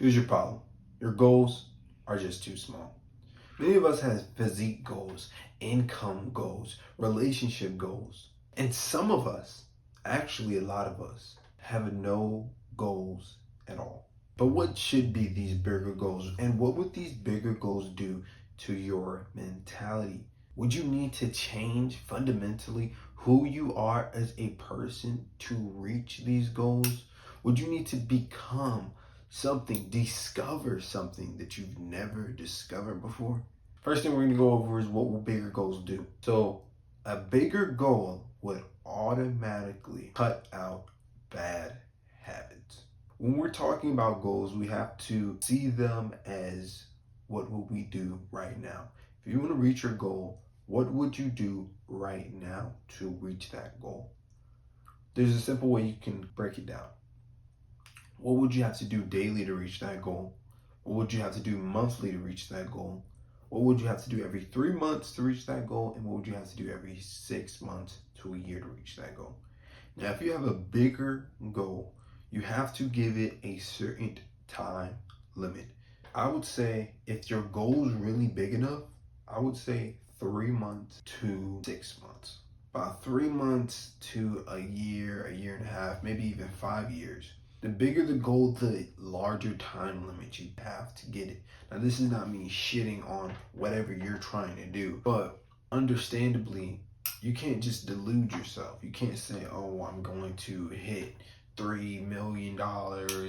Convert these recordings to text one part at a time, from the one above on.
Here's your problem. Your goals are just too small. Many of us have physique goals, income goals, relationship goals. And some of us, actually a lot of us, have no goals at all. But what should be these bigger goals? And what would these bigger goals do to your mentality? Would you need to change fundamentally who you are as a person to reach these goals? Would you need to become something, discover something that you've never discovered before? First thing we're going to go over is what will bigger goals do. So, a bigger goal would automatically cut out bad habits. When we're talking about goals, we have to see them as what will we do right now. If you want to reach your goal, what would you do right now to reach that goal? There's a simple way you can break it down. What would you have to do daily to reach that goal? What would you have to do monthly to reach that goal? What would you have to do every 3 months to reach that goal? And what would you have to do every 6 months to a year to reach that goal? Now, if you have a bigger goal, you have to give it a certain time limit. I would say if your goal is really big enough, I would say 3 months to 6 months. About 3 months to a year and a half, maybe even 5 years. The bigger the goal, the larger time limit you have to get it. Now, this is not me shitting on whatever you're trying to do, but understandably, you can't just delude yourself. You can't say, oh, I'm going to hit $3 million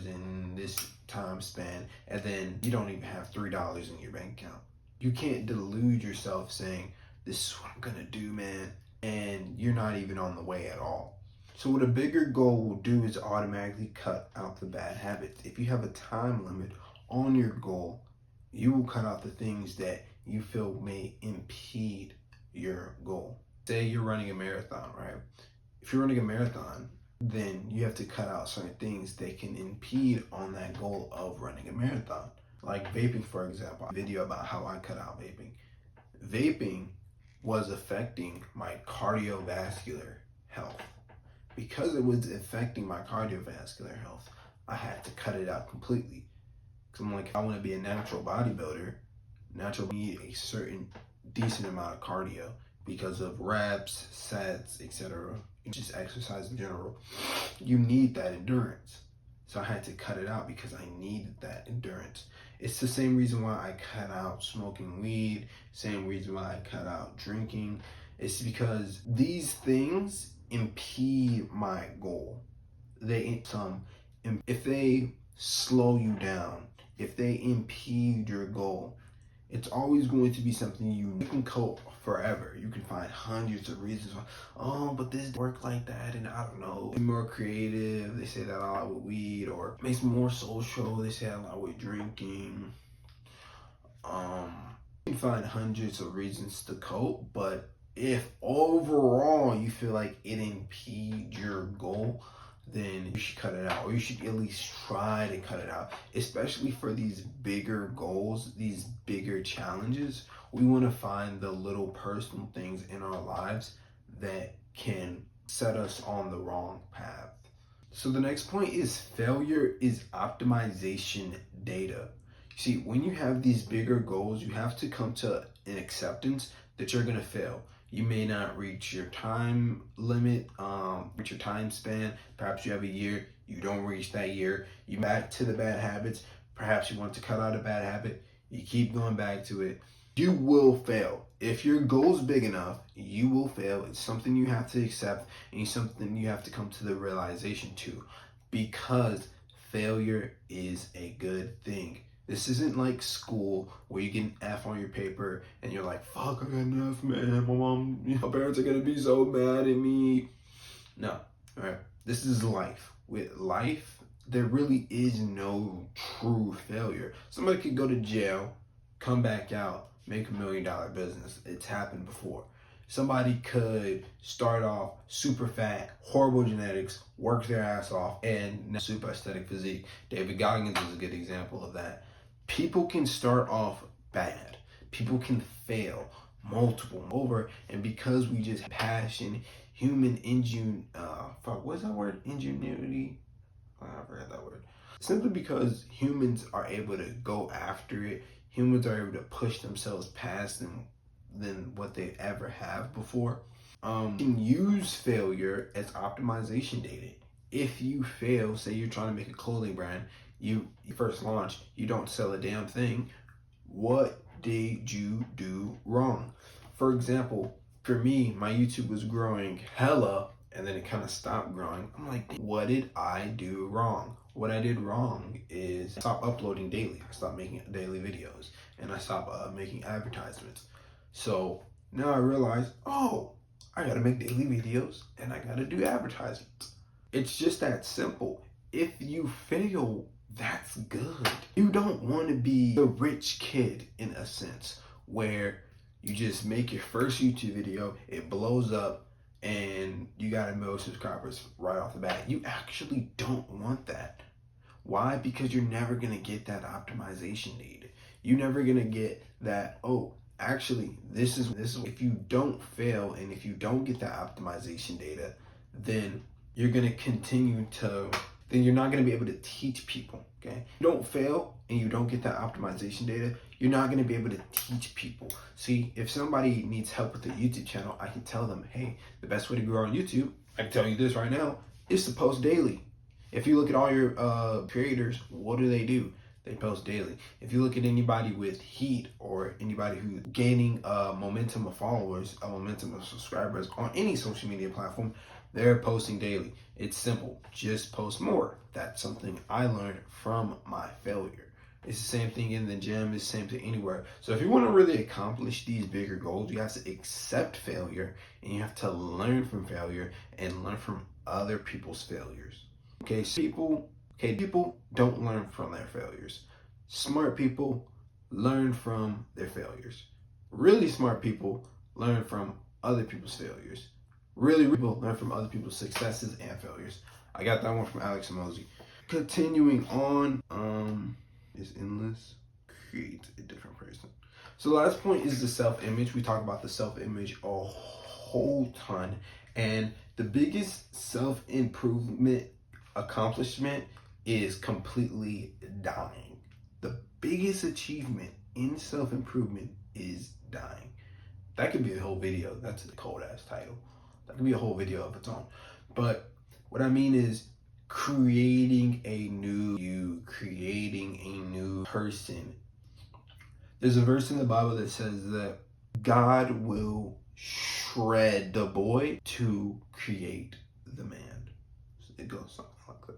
in this time span, and then you don't even have $3 in your bank account. You can't delude yourself saying, this is what I'm gonna do, man, and you're not even on the way at all. So what a bigger goal will do is automatically cut out the bad habits. If you have a time limit on your goal, you will cut out the things that you feel may impede your goal. Say you're running a marathon, right? If you're running a marathon, then you have to cut out certain things that can impede on that goal of running a marathon. Like vaping, for example, a video about how I cut out vaping. Vaping was affecting my cardiovascular health. Because it was affecting my cardiovascular health, I had to cut it out completely. Because I'm like, if I want to be a natural bodybuilder, natural need a certain decent amount of cardio because of reps, sets, etc. Just exercise in general. You need that endurance. So I had to cut it out because I needed that endurance. It's the same reason why I cut out smoking weed, same reason why I cut out drinking. It's because these things impede my goal. If they slow you down, if they impede your goal, it's always going to be something you can cope forever. You can find hundreds of reasons why, oh, but this didn't work like that, and I don't know. Be more creative. They say that a lot with weed, or makes me more social. They say that a lot with drinking. You can find hundreds of reasons to cope, but if overall you feel like it impedes your goal, then you should cut it out, or you should at least try to cut it out. Especially for these bigger goals, these bigger challenges, we want to find the little personal things in our lives that can set us on the wrong path. So the next point is failure is optimization data. See, when you have these bigger goals, you have to come to an acceptance that you're gonna fail. You may not reach your time limit, reach your time span. Perhaps you have a year, you don't reach that year. You back to the bad habits. Perhaps you want to cut out a bad habit. You keep going back to it. You will fail. If your goal is big enough, you will fail. It's something you have to accept, and it's something you have to come to the realization to, because failure is a good thing. This isn't like school where you get an F on your paper and you're like, fuck, I got an F, man. My parents are gonna be so mad at me. No, all right. This is life. With life, there really is no true failure. Somebody could go to jail, come back out, make $1 million business. It's happened before. Somebody could start off super fat, horrible genetics, work their ass off, and super aesthetic physique. David Goggins is a good example of that. People can start off bad. People can fail multiple over, and because we just have passion, human what's that word? Ingenuity? I forgot that word. simply because humans are able to go after it. Humans are able to push themselves past them than what they ever have before. You can use failure as optimization data. If you fail, say you're trying to make a clothing brand, you first launch, you don't sell a damn thing. What did you do wrong? For example, for me, my YouTube was growing hella and then it kind of stopped growing. I'm like, what did I do wrong? What I did wrong is I stopped uploading daily. I stopped making daily videos and I stopped making advertisements. So now I realize, oh, I gotta make daily videos and I gotta do advertisements. It's just that simple. If you fail, that's good. You don't want to be the rich kid in a sense where you just make your first YouTube video, it blows up, and you got 1 million subscribers right off the bat. You actually don't want that. Why? Because you're never going to get that optimization data. You're never going to get that, oh, actually, this is if you don't fail and if you don't get that optimization data, then you're going to continue to, then you're not going to be able to teach people, okay? You don't fail and you don't get that optimization data, you're not going to be able to teach people. See, if somebody needs help with their YouTube channel, I can tell them, hey, the best way to grow on YouTube, I can tell you this right now, is to post daily. If you look at all your creators, what do? They post daily. If you look at anybody with heat or anybody who's gaining momentum of followers, a momentum of subscribers on any social media platform, they're posting daily. It's simple. Just post more. That's something I learned from my failure. It's the same thing in the gym. It's the same thing anywhere. So if you want to really accomplish these bigger goals, you have to accept failure and you have to learn from failure and learn from other people's failures. Okay, so people don't learn from their failures. Smart people learn from their failures. Really smart people learn from other people's failures. Really people learn from other people's successes and failures. I got that one from Alex Mosey. Continuing on, is endless. Create a different person. So the last point is the self-image. We talk about the self-image a whole ton. And the biggest self-improvement accomplishment is completely dying. The biggest achievement in self-improvement is dying. That could be a whole video. That's a cold ass title. That could be a whole video of its own. But what I mean is creating a new you, creating a new person. There's a verse in the Bible that says that God will shred the boy to create the man. It goes something like that.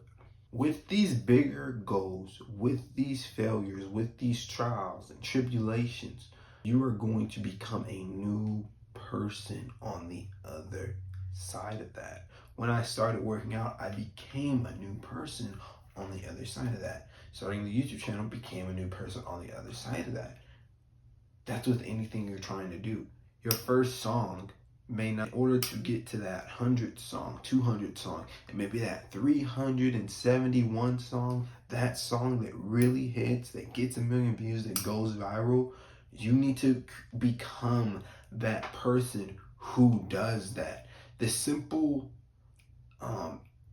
With these bigger goals, with these failures, with these trials and tribulations, you are going to become a new person on the other side of that. When I started working out, I became a new person on the other side of that. Starting the YouTube channel, became a new person on the other side of that. That's with anything you're trying to do. Your first song may not, in order to get to that 100th song, 200th song, and maybe that 371 song, that song that really hits, that gets 1 million views, that goes viral, you need to become that person who does that. The simple,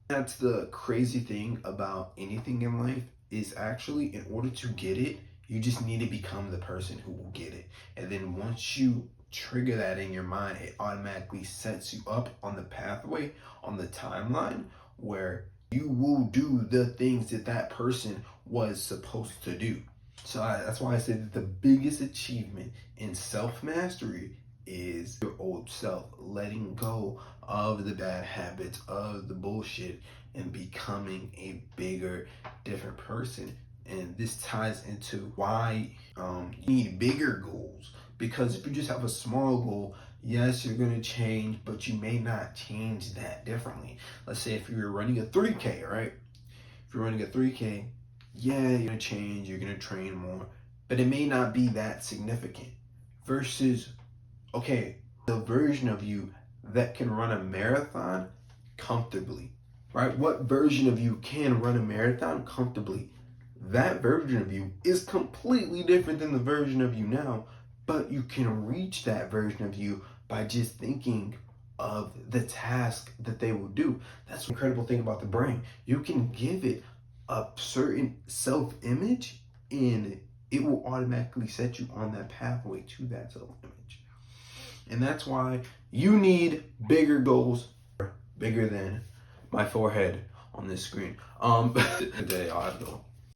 that's the crazy thing about anything in life is actually in order to get it, you just need to become the person who will get it. And then once you trigger that in your mind, it automatically sets you up on the pathway, on the timeline where you will do the things that that person was supposed to do. So that's why I said that the biggest achievement in self-mastery is your old self, letting go of the bad habits, of the bullshit, and becoming a bigger, different person. And this ties into why you need bigger goals. Because if you just have a small goal, yes, you're going to change, but you may not change that differently. Let's say if you're running a 3K, right? If you're running a 3K, yeah, you're going to change, you're going to train more, but it may not be that significant. Versus, okay, the version of you that can run a marathon comfortably, right? What version of you can run a marathon comfortably? That version of you is completely different than the version of you now, but you can reach that version of you by just thinking of the task that they will do. That's the incredible thing about the brain. You can give it a certain self-image, and it will automatically set you on that pathway to that self-image. And that's why you need bigger goals, bigger than my forehead on this screen. Today I'll have to go.